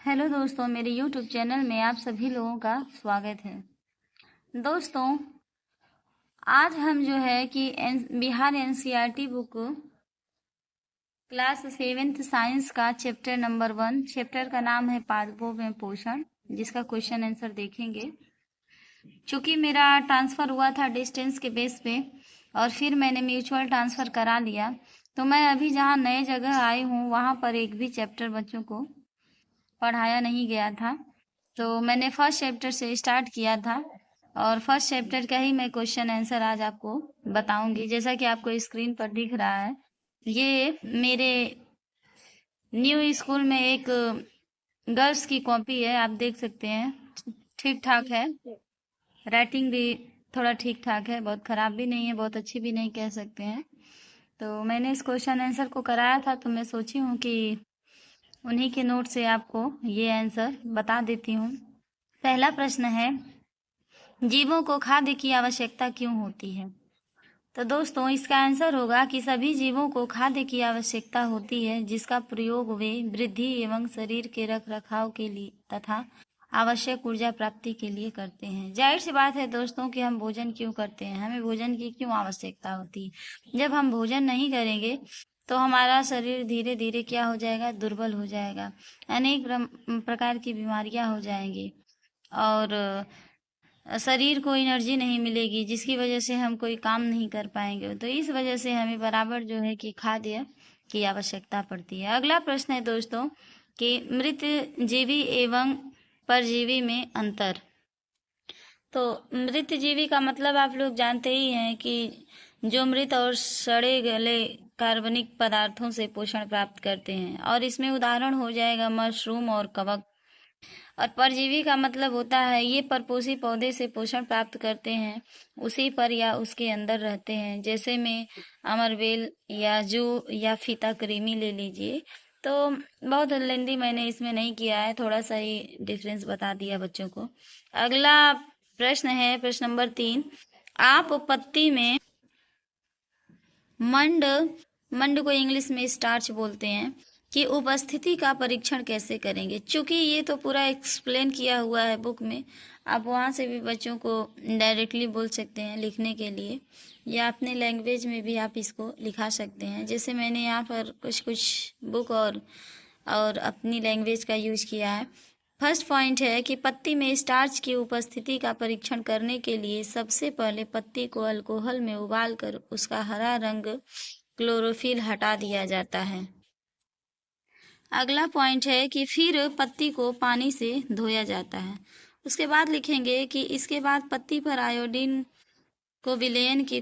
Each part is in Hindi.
हेलो दोस्तों, मेरे YouTube चैनल में आप सभी लोगों का स्वागत है। दोस्तों, आज हम जो है कि Bihar NCERT book class 7th science का चैप्टर नंबर 1, चैप्टर का नाम है पादपों में पोषण, जिसका क्वेश्चन आंसर देखेंगे। चूँकि मेरा ट्रांसफ़र हुआ था डिस्टेंस के बेस पे और फिर मैंने म्यूचुअल ट्रांसफ़र करा लिया, तो मैं अभी जहाँ नए जगह आई हूँ वहाँ पर एक भी चैप्टर बच्चों को पढ़ाया नहीं गया था। तो मैंने फर्स्ट चैप्टर से स्टार्ट किया था और फर्स्ट चैप्टर का ही मैं क्वेश्चन आंसर आज आपको बताऊंगी। जैसा कि आपको स्क्रीन पर दिख रहा है, ये मेरे न्यू स्कूल में एक गर्ल्स की कॉपी है, आप देख सकते हैं। ठीक ठाक है, राइटिंग भी थोड़ा ठीक ठाक है, बहुत ख़राब भी नहीं है, बहुत अच्छी भी नहीं कह सकते हैं। तो मैंने इस क्वेश्चन आंसर को कराया था, तो मैं सोची हूँ कि उन्हीं के नोट से आपको ये आंसर बता देती हूँ। पहला प्रश्न है, जीवों को खाद्य की आवश्यकता क्यों होती है? तो दोस्तों, इसका आंसर होगा कि सभी जीवों को खाद्य की आवश्यकता होती है, जिसका प्रयोग वे वृद्धि एवं शरीर के रख रखाव के लिए तथा आवश्यक ऊर्जा प्राप्ति के लिए करते हैं। जाहिर सी बात है दोस्तों कि हम भोजन क्यों करते हैं, हमें भोजन की क्यों आवश्यकता होती है। जब हम भोजन नहीं करेंगे तो हमारा शरीर धीरे धीरे क्या हो जाएगा, दुर्बल हो जाएगा, अनेक प्रकार की बीमारियां हो जाएंगी और शरीर को एनर्जी नहीं मिलेगी, जिसकी वजह से हम कोई काम नहीं कर पाएंगे। तो इस वजह से हमें बराबर जो है कि खाद्य की आवश्यकता पड़ती है। अगला प्रश्न है दोस्तों कि मृत जीवी एवं परजीवी में अंतर। तो मृत जीवी का मतलब आप लोग जानते ही हैं कि जो मृत और सड़े गले कार्बनिक पदार्थों से पोषण प्राप्त करते हैं, और इसमें उदाहरण हो जाएगा मशरूम और कवक। और परजीवी का मतलब होता है ये परपोषी पौधे से पोषण प्राप्त करते हैं, उसी पर या उसके अंदर रहते हैं। जैसे में अमरबेल या जू या फीता कृमि ले लीजिए। तो बहुत लेंदी मैंने इसमें नहीं किया है, थोड़ा सा ही डिफरेंस बता दिया बच्चों को। अगला प्रश्न है प्रश्न नंबर 3, आप पत्ती में मंड मंड को इंग्लिश में स्टार्च बोलते हैं कि उपस्थिति का परीक्षण कैसे करेंगे। चूंकि ये तो पूरा एक्सप्लेन किया हुआ है बुक में, आप वहाँ से भी बच्चों को डायरेक्टली बोल सकते हैं लिखने के लिए, या अपने लैंग्वेज में भी आप इसको लिखा सकते हैं। जैसे मैंने यहाँ पर कुछ बुक और अपनी लैंग्वेज का यूज किया है। फर्स्ट पॉइंट है कि पत्ती में स्टार्च की उपस्थिति का परीक्षण करने के लिए सबसे पहले पत्ती को अल्कोहल में उबालकर उसका हरा रंग क्लोरोफिल हटा दिया जाता है। अगला पॉइंट है कि फिर पत्ती को पानी से धोया जाता है। उसके बाद लिखेंगे कि इसके बाद पत्ती पर आयोडीन के विलयन की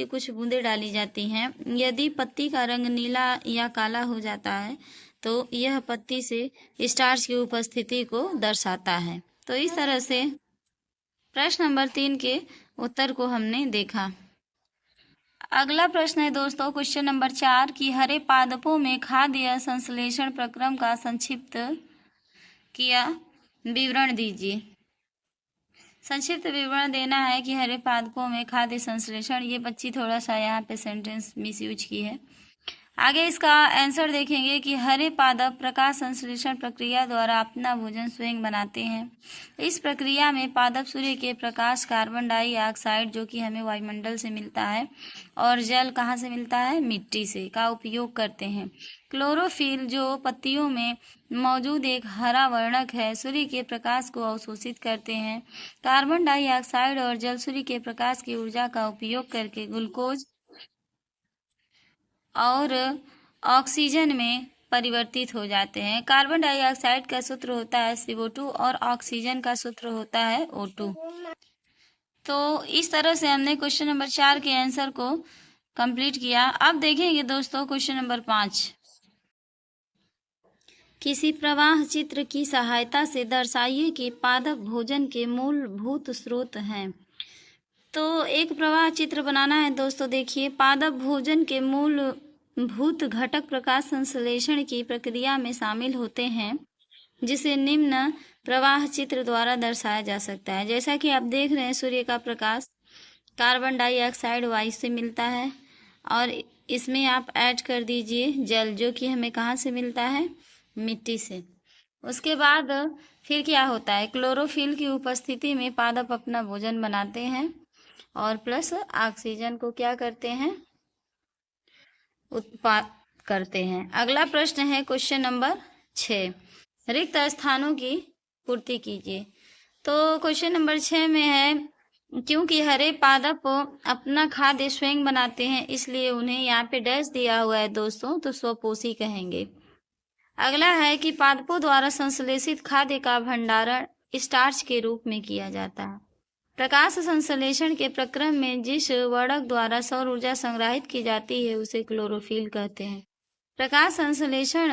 कुछ बूंदें डाली जाती हैं। यदि पत्ती का रंग नीला या काला हो जाता है तो यह पत्ती से स्टार्च की उपस्थिति को दर्शाता है। तो इस तरह से प्रश्न नंबर 3 के उत्तर को हमने देखा। अगला प्रश्न है दोस्तों क्वेश्चन नंबर 4 कि हरे पादपों में खाद्य संश्लेषण प्रक्रम का संक्षिप्त किया विवरण दीजिए। संक्षिप्त विवरण देना है कि हरे पादपों में खाद्य संश्लेषण, ये बच्ची थोड़ा सा यहाँ पे सेंटेंस मिस यूज की है। आगे इसका आंसर देखेंगे कि हरे पादप प्रकाश संश्लेषण प्रक्रिया द्वारा अपना भोजन स्वयं बनाते हैं। इस प्रक्रिया में पादप सूर्य के प्रकाश, कार्बन डाइऑक्साइड जो कि हमें वायुमंडल से मिलता है, और जल कहाँ से मिलता है, मिट्टी से, का उपयोग करते हैं। क्लोरोफिल जो पत्तियों में मौजूद एक हरा वर्णक है, सूर्य के प्रकाश को अवशोषित करते हैं। कार्बन डाइऑक्साइड और जल सूर्य के प्रकाश की ऊर्जा का उपयोग करके ग्लूकोज और ऑक्सीजन में परिवर्तित हो जाते हैं। कार्बन डाइऑक्साइड का सूत्र होता है CO2 और ऑक्सीजन का सूत्र होता है O2। तो इस तरह से हमने क्वेश्चन नंबर 4 के आंसर को कंप्लीट किया। अब देखेंगे दोस्तों क्वेश्चन नंबर 5। किसी प्रवाह चित्र की सहायता से दर्शाइए कि पादप भोजन के मूलभूत स्रोत हैं। तो एक प्रवाह चित्र बनाना है दोस्तों। देखिए, पादप भोजन के मूलभूत घटक प्रकाश संश्लेषण की प्रक्रिया में शामिल होते हैं, जिसे निम्न प्रवाह चित्र द्वारा दर्शाया जा सकता है। जैसा कि आप देख रहे हैं, सूर्य का प्रकाश कार्बन डाइऑक्साइड वायु से मिलता है और इसमें आप ऐड कर दीजिए जल, जो कि हमें कहाँ से मिलता है, मिट्टी से। उसके बाद फिर क्या होता है, क्लोरोफिल की उपस्थिति में पादप अपना भोजन बनाते हैं और प्लस ऑक्सीजन को क्या करते हैं, उत्पाद करते हैं। अगला प्रश्न है क्वेश्चन नंबर 6, रिक्त स्थानों की पूर्ति कीजिए। तो क्वेश्चन नंबर 6 में है, क्योंकि हरे पादप अपना खाद्य स्वयं बनाते हैं इसलिए उन्हें यहाँ पे डैश दिया हुआ है दोस्तों, तो स्वपोषी कहेंगे। अगला है कि पादपों द्वारा संश्लेषित खाद्य का भंडारण स्टार्च के रूप में किया जाता है। प्रकाश संश्लेषण के प्रक्रम में जिस वर्णक द्वारा सौर ऊर्जा संग्रहित की जाती है उसे क्लोरोफिल कहते हैं। प्रकाश संश्लेषण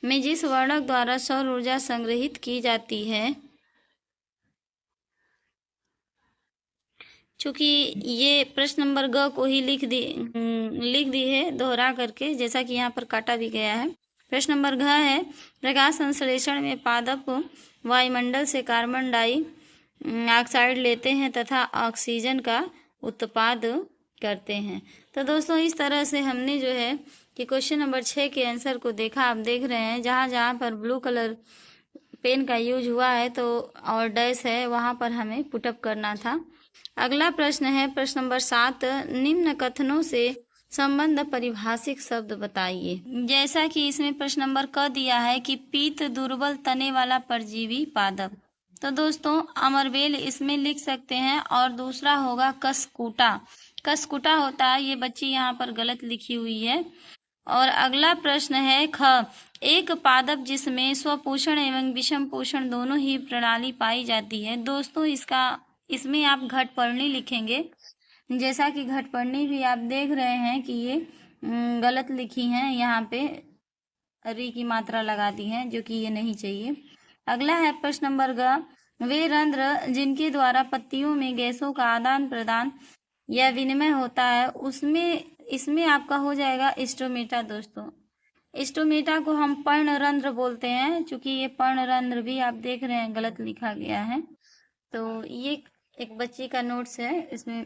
में जिस वर्णक द्वारा सौर ऊर्जा संग्रहित की जाती है, चूंकि ये प्रश्न नंबर ग को ही लिख दी है दोहरा करके, जैसा कि यहाँ पर काटा भी गया है। प्रश्न नंबर घ है, प्रकाश संश्लेषण में पादप वायुमंडल से कार्बन डाइऑक्साइड लेते हैं तथा ऑक्सीजन का उत्पाद करते हैं। तो दोस्तों इस तरह से हमने जो है कि क्वेश्चन नंबर 6 के आंसर को देखा। आप देख रहे हैं जहाँ जहाँ पर ब्लू कलर पेन का यूज हुआ है तो और डैश है वहाँ पर हमें पुटअप करना था। अगला प्रश्न है प्रश्न नंबर 7, निम्न कथनों से संबंध परिभाषिक शब्द बताइए। जैसा कि इसमें प्रश्न नंबर क दिया है कि पीत दुर्बल तने वाला परजीवी पादप, तो दोस्तों अमरबेल इसमें लिख सकते हैं। और दूसरा होगा कसकुटा, कसकुटा होता है, ये बच्ची यहाँ पर गलत लिखी हुई है। और अगला प्रश्न है ख, एक पादप जिसमें स्वपोषण एवं विषम पोषण दोनों ही प्रणाली पाई जाती है। दोस्तों इसमें आप घटपर्णी लिखेंगे, जैसा कि घटपर्णी भी आप देख रहे हैं कि ये गलत लिखी हैं, यहाँ पे री की मात्रा लगा दी है जो कि ये नहीं चाहिए। अगला है प्रश्न नंबर ग, वे रंध्र जिनके द्वारा पत्तियों में गैसों का आदान प्रदान या विनिमय होता है इसमें आपका हो जाएगा स्टोमेटा। दोस्तों स्टोमेटा को हम पर्णरंध्र बोलते हैं, चूंकि ये पर्णरंध्र भी आप देख रहे हैं गलत लिखा गया है। तो ये एक बच्ची का नोट्स है, इसमें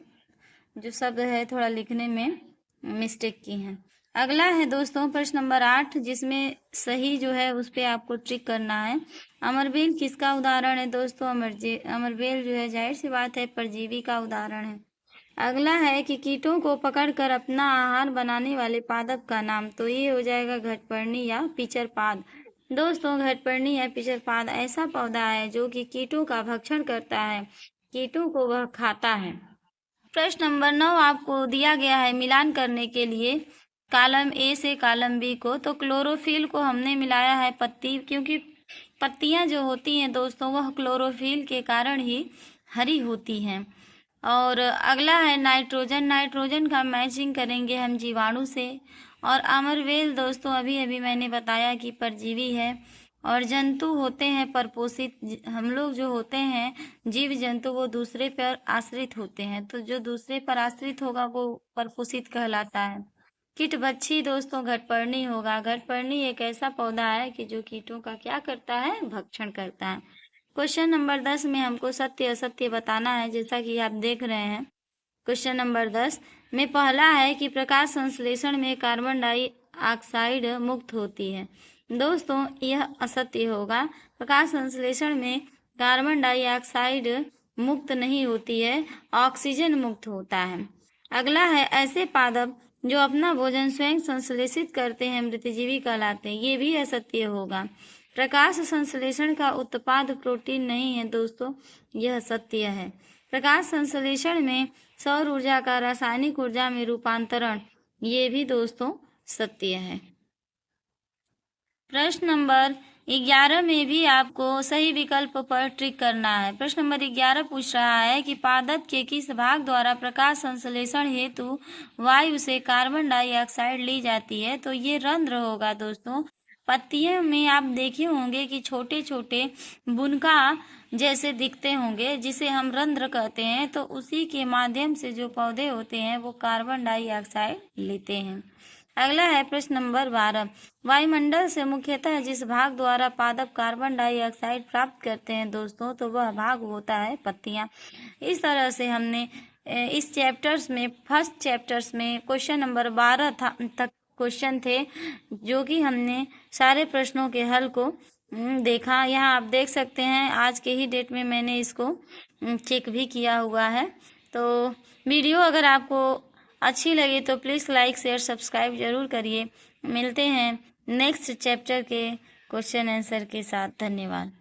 जो शब्द है थोड़ा लिखने में मिस्टेक की है। अगला है दोस्तों प्रश्न नंबर 8, जिसमें सही जो है उस पर आपको ट्रिक करना है। अमरबेल किसका उदाहरण है दोस्तों? अमरबेल जो है जाहिर सी बात है परजीवी का उदाहरण है। अगला है कि कीटों को पकड़कर अपना आहार बनाने वाले पादप का नाम, तो ये हो जाएगा घटपर्णी या पिचरपाद। दोस्तों घटपर्णी या पिचरपाद ऐसा पौधा है जो कि कीटों का भक्षण करता है, कीटों को वह खाता है। प्रश्न नंबर 9 आपको दिया गया है मिलान करने के लिए कॉलम ए से कॉलम बी को। तो क्लोरोफिल को हमने मिलाया है पत्ती, क्योंकि पत्तियां जो होती हैं दोस्तों वह क्लोरोफिल के कारण ही हरी होती हैं। और अगला है नाइट्रोजन, नाइट्रोजन का मैचिंग करेंगे हम जीवाणु से। और अमरवेल दोस्तों अभी मैंने बताया कि परजीवी है। और जंतु होते हैं परपोषित, हम लोग जो होते हैं जीव जंतु वो दूसरे पर आश्रित होते हैं, तो जो दूसरे पर आश्रित होगा वो परपोषित कहलाता है। कीटभक्षी दोस्तों घटपर्णी होगा। घटपर्णी एक ऐसा पौधा है कि जो कीटों का क्या करता है, भक्षण करता है। क्वेश्चन नंबर 10 में हमको सत्य असत्य बताना है, जैसा कि आप देख रहे हैं। क्वेश्चन नंबर 10 में पहला है कि प्रकाश संश्लेषण में कार्बन डाइऑक्साइड मुक्त होती है। दोस्तों यह असत्य होगा, प्रकाश संश्लेषण में कार्बन डाइऑक्साइड मुक्त नहीं होती है, ऑक्सीजन मुक्त होता है। अगला है ऐसे पादप जो अपना भोजन स्वयं संश्लेषित करते हैं मृतजीवी कहलाते हैं, ये भी असत्य होगा। प्रकाश संश्लेषण का उत्पाद प्रोटीन नहीं है दोस्तों, यह सत्य है। प्रकाश संश्लेषण में सौर ऊर्जा का रासायनिक ऊर्जा में रूपांतरण, ये भी दोस्तों सत्य है। प्रश्न नंबर 11 में भी आपको सही विकल्प पर ट्रिक करना है। प्रश्न नंबर 11 पूछ रहा है कि पादप के किस भाग द्वारा प्रकाश संश्लेषण हेतु वायु से कार्बन डाइऑक्साइड ली जाती है, तो ये रंध्र होगा दोस्तों। पत्तियों में आप देखे होंगे कि छोटे छोटे बुनका जैसे दिखते होंगे, जिसे हम रंध्र कहते हैं, तो उसी के माध्यम से जो पौधे होते हैं वो कार्बन डाइऑक्साइड लेते हैं। अगला है प्रश्न नंबर 12, वायुमंडल से मुख्यतः जिस भाग द्वारा पादप कार्बन डाइऑक्साइड प्राप्त करते हैं दोस्तों, तो वह भाग होता है पत्तियां। इस तरह से हमने इस चैप्टर्स में फर्स्ट चैप्टर्स में क्वेश्चन नंबर 12 तक क्वेश्चन थे, जो कि हमने सारे प्रश्नों के हल को देखा। यहाँ आप देख सकते हैं आज के ही डेट में मैंने इसको चेक भी किया हुआ है। तो वीडियो अगर आपको अच्छी लगी तो प्लीज़ लाइक शेयर सब्सक्राइब ज़रूर करिए। मिलते हैं नेक्स्ट चैप्टर के क्वेश्चन आंसर के साथ। धन्यवाद।